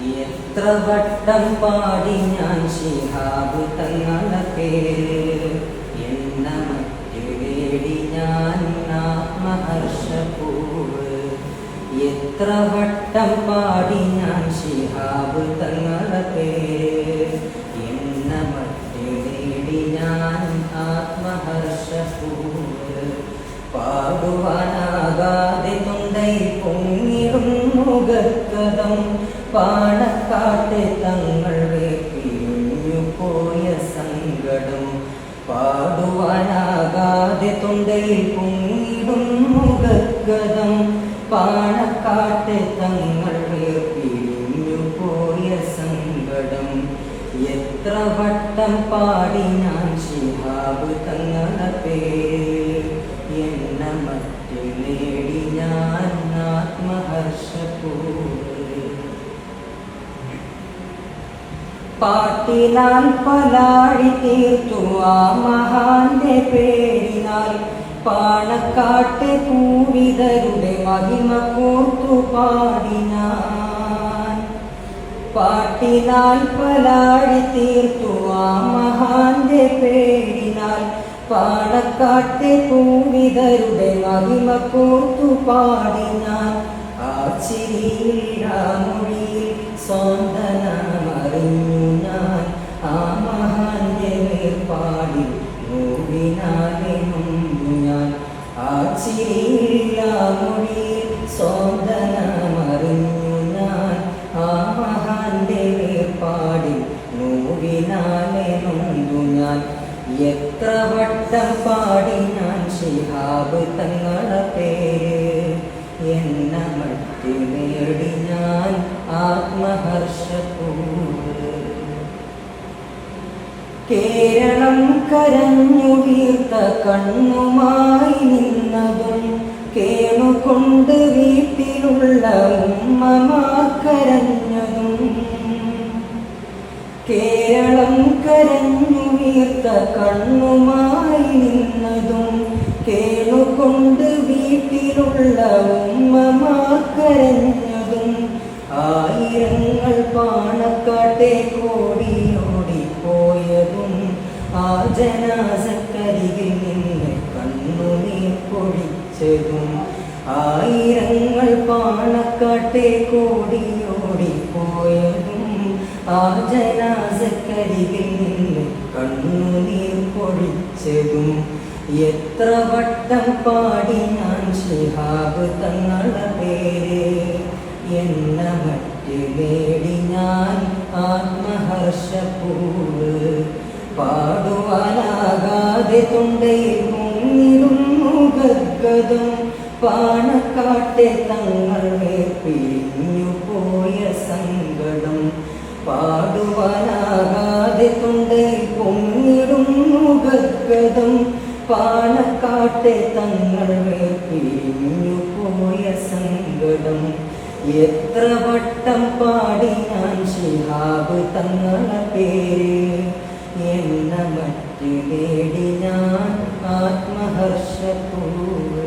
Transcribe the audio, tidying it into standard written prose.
എത്ര വട്ടം പാടി ഞാൻ ശിഹാബ് തങ്ങളെ പേര്, എന്ന മറ്റു വേടി ഞാൻ ആത്മഹർഷപൂവ്. എത്ര വട്ടം പാടി ഞാൻ ശിഹാബ് തങ്ങളെ പേര്, എന്ന മറ്റു വേടി ഞാൻ ആത്മഹർഷപൂവ്. പാടുവാനാകാതെ തൊണ്ടയിൽ പൊങ്ങിടും മുഖക്കഥം, പാണക്കാട്ടെ തങ്ങൾ പിരിഞ്ഞു പോയ സങ്കടം. പാടുവാനാകാതെ തൊണ്ടയിൽ പൊങ്ങിടും മുഖക്കഥം, പാണക്കാട്ടെ തങ്ങൾ പിരിഞ്ഞു പോയ സങ്കടം. എത്ര വട്ടം പാടി ഞാൻ ശിഹാബ് തങ്ങളെ പേര്, എന്ന മറ്റു നേടി ഞാൻ ആത്മഹർഷപൂവ്. പാട്ടിനാൽ പലാഴി തീർത്തു ആ മഹാന്റെ പേരിനാൽ, പാണക്കാട്ടെ പൂവിതരുടെ മഹിമ കോർത്തു പാടി ഞാൻ. പാട്ടിനാൽ പലാഴി തീർത്തു ആ മഹാന്റെ പേരിനാൽ, പാണക്കാട്ടെ പൂവിതരുടെ മഹിമ കോർത്തു പാടി ഞാൻ. ആ ചിരിയിൽ ആ മൊഴിയിൽ സ്വാന്തനമറിഞ്ഞു ഞാൻ, ആ മഹാന്റെ വേർപാടിൽ നോവിനാലെ നൊന്തു ഞാൻ. ആ ചിരിയിൽ ആ മൊഴിയിൽ സ്വാന്തനമറിഞ്ഞു ഞാൻ, ആ മഹാന്റെ വേർപാടിൽ നോവിനാലെ നൊന്തു ഞാൻ. എത്ര വട്ടം പാടി ഞാൻ ശിഹാബ് തങ്ങളെ പേര്, എന്ന മറ്റു നേടി ഞാൻ ആത്മഹർഷപൂവ്. കേരളം കരഞ്ഞു വീർത്ത കണ്ണുമായി നിന്നതും, കേണുകൊണ്ട് വീട്ടിലുള്ള ഉമ്മമാർ കരഞ്ഞതും. കേരളം കരഞ്ഞു വീർത്ത കണ്ണുമായി നിന്നതും, കേണുകൊണ്ട് വീട്ടിലുള്ള ഉമ്മമാർ കരഞ്ഞതും. ആയിരങ്ങൾ പാണക്കാട്ടെ കോടിയോടിപ്പോയതും, ആ ജനാസക്കരികിൽ നിന്ന് കണ്ണുനീർ പൊഴിച്ചതും. ആയിരങ്ങൾ പാണക്കാട്ടെ കോടിയോടിപ്പോയതും, ആ ജനാസക്കരികിൽ നിന്ന് കണ്ണുനീർ പൊഴിച്ചതും. എത്ര വട്ടം പാടി ഞാൻ ശിഹാബ് തങ്ങളെ പേര്, എന്ന മറ്റു നേടി ഞാൻ ആത്മഹർഷപൂവ്. പാടുവാനാകാതെ തൊണ്ടയിൽ പൊങ്ങിടും മുഖഗതം, പാണക്കാട്ടെ തങ്ങൾ പിരിഞ്ഞു പോയ സങ്കടം. പാടുവാനാകാതെ തൊണ്ടയിൽ പൊങ്ങിടും മുഖഗതം, പാണക്കാട്ടെ തങ്ങൾ പിരിഞ്ഞു പോയ സങ്കടം. എത്ര വട്ടം പാടി ഞാൻ ശിഹാബ് തങ്ങളെ പേര്, എന്ന മറ്റു നേടി ഞാൻ ആത്മഹർഷപൂവ്.